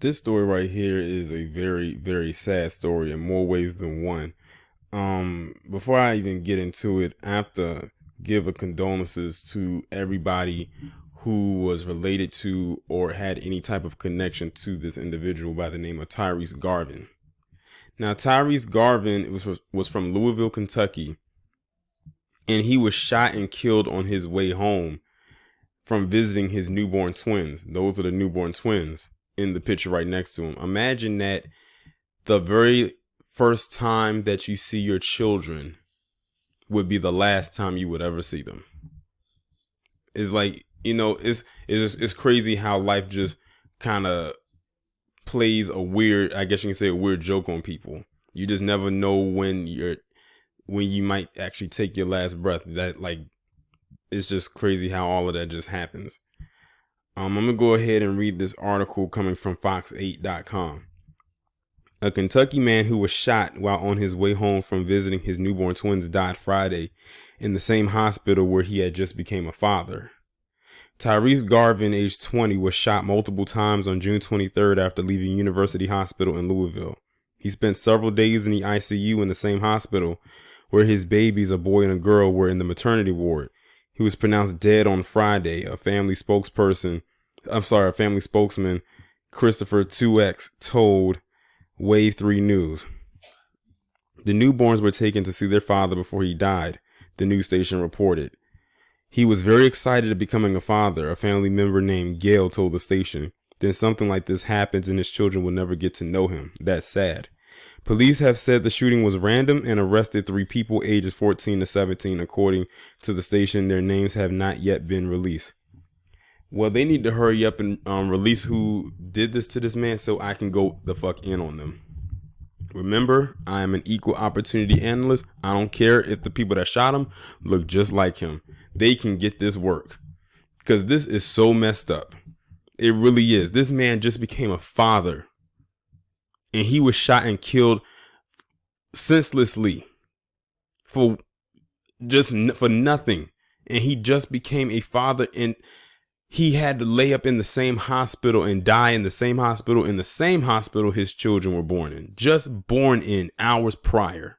This story right here is a very, very sad story in more ways than one. Before I even get into it, I have to give a condolences to everybody who was related to or had any type of connection to this individual by the name of Tyrese Garvin. Now, Tyrese Garvin was from Louisville, Kentucky, and he was shot and killed on his way home from visiting his newborn twins. Those are the newborn twins in the picture right next to him. Imagine that the very first time that you see your children would be the last time you would ever see them. It's like, it's crazy how life just kind of plays a weird, I guess you can say, a weird joke on people. You just never know when you might actually take your last breath. That, like, it's just crazy how all of that just happens. I'm going to go ahead and read this article coming from fox8.com. A Kentucky man who was shot while on his way home from visiting his newborn twins died Friday in the same hospital where he had just become a father. Tyrese Garvin, age 20, was shot multiple times on June 23rd after leaving University Hospital in Louisville. He spent several days in the ICU in the same hospital where his babies, a boy and a girl, were in the maternity ward. He was pronounced dead on Friday. A family spokesman, Christopher 2X, told Wave 3 News. The newborns were taken to see their father before he died, the news station reported. He was very excited at becoming a father, a family member named Gail told the station. Then something like this happens and his children will never get to know him. That's sad. Police have said the shooting was random and arrested 3 people ages 14 to 17, according to the station. Their names have not yet been released. Well, they need to hurry up and release who did this to this man so I can go the fuck in on them. Remember, I am an equal opportunity analyst. I don't care if the people that shot him look just like him. They can get this work. Because this is so messed up. It really is. This man just became a father. And he was shot and killed senselessly for nothing. And he just became a father, and he had to lay up in the same hospital and die in the same hospital his children were born in. Just born in hours prior.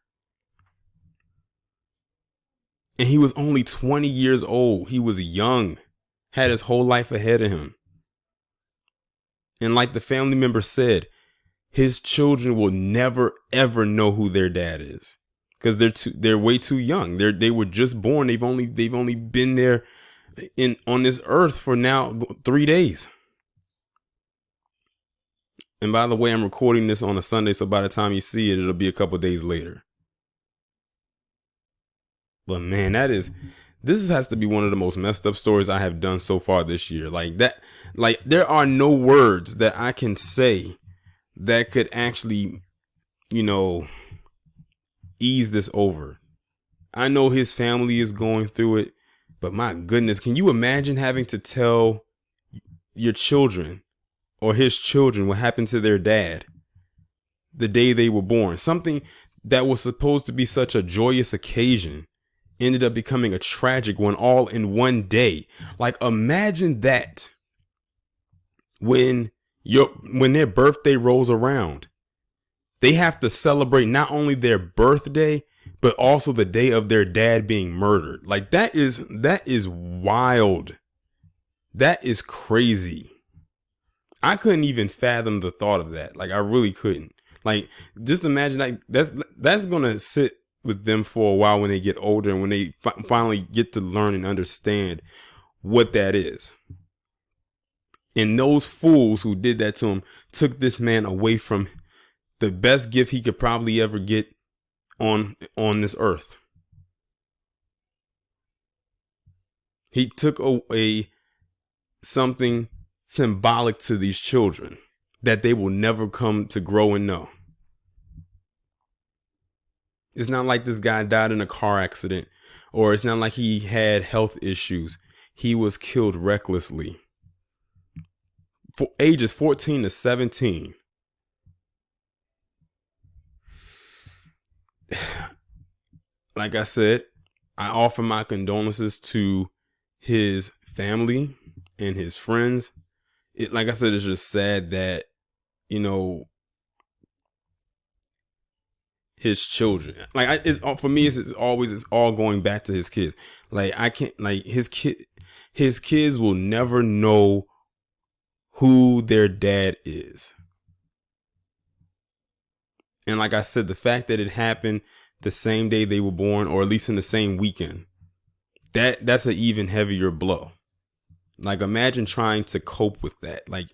And he was only 20 years old. He was young. Had his whole life ahead of him. And like the family member said, his children will never ever know who their dad is, because they're way too young. They were just born. They've only been there on this earth for now 3 days. And by the way, I'm recording this on a Sunday, so by the time you see it, it'll be a couple days later. But man, this has to be one of the most messed up stories I have done so far this year. Like there are no words that I can say that could actually, ease this over. I know his family is going through it, but my goodness, can you imagine having to tell your children or his children what happened to their dad the day they were born? Something that was supposed to be such a joyous occasion ended up becoming a tragic one all in one day. Like, imagine that when their birthday rolls around, they have to celebrate not only their birthday, but also the day of their dad being murdered. Like, that is wild. That is crazy. I couldn't even fathom the thought of that. Like, I really couldn't. Like, just imagine, like, that's gonna sit with them for a while when they get older and when they finally get to learn and understand what that is. And those fools who did that to him took this man away from the best gift he could probably ever get on this earth. He took away something symbolic to these children that they will never come to grow and know. It's not like this guy died in a car accident, or it's not like he had health issues. He was killed recklessly. For ages 14 to 17. Like I said, I offer my condolences to his family and his friends. Like I said, it's just sad that you know, his children. Like it's for me, it's all going back to his kids. Like I can't, like his kids will never know who their dad is. And like I said, the fact that it happened the same day they were born, or at least in the same weekend, that's an even heavier blow. Like imagine trying to cope with that. Like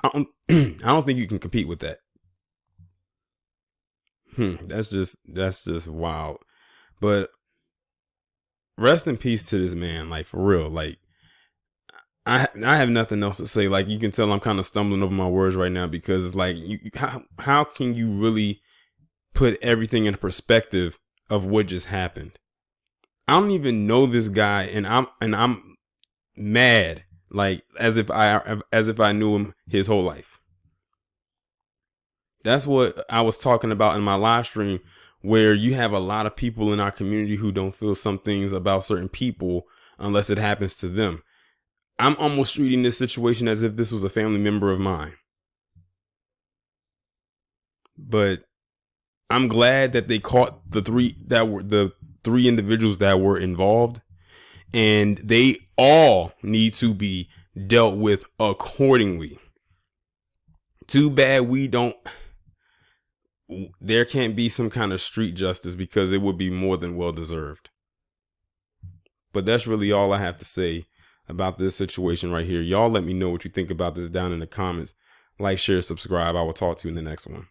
I don't think you can compete with that. That's just wild. But rest in peace to this man. Like for real. Like I have nothing else to say. Like you can tell I'm kind of stumbling over my words right now, because it's like how can you really put everything in perspective of what just happened? I don't even know this guy, and I'm mad, like as if I knew him his whole life. That's what I was talking about in my live stream, where you have a lot of people in our community who don't feel some things about certain people unless it happens to them. I'm almost treating this situation as if this was a family member of mine. But I'm glad that they caught the three individuals that were involved, and they all need to be dealt with accordingly. Too bad there can't be some kind of street justice, because it would be more than well deserved. But that's really all I have to say about this situation right here. Y'all let me know what you think about this down in the comments. Like, share, subscribe. I will talk to you in the next one.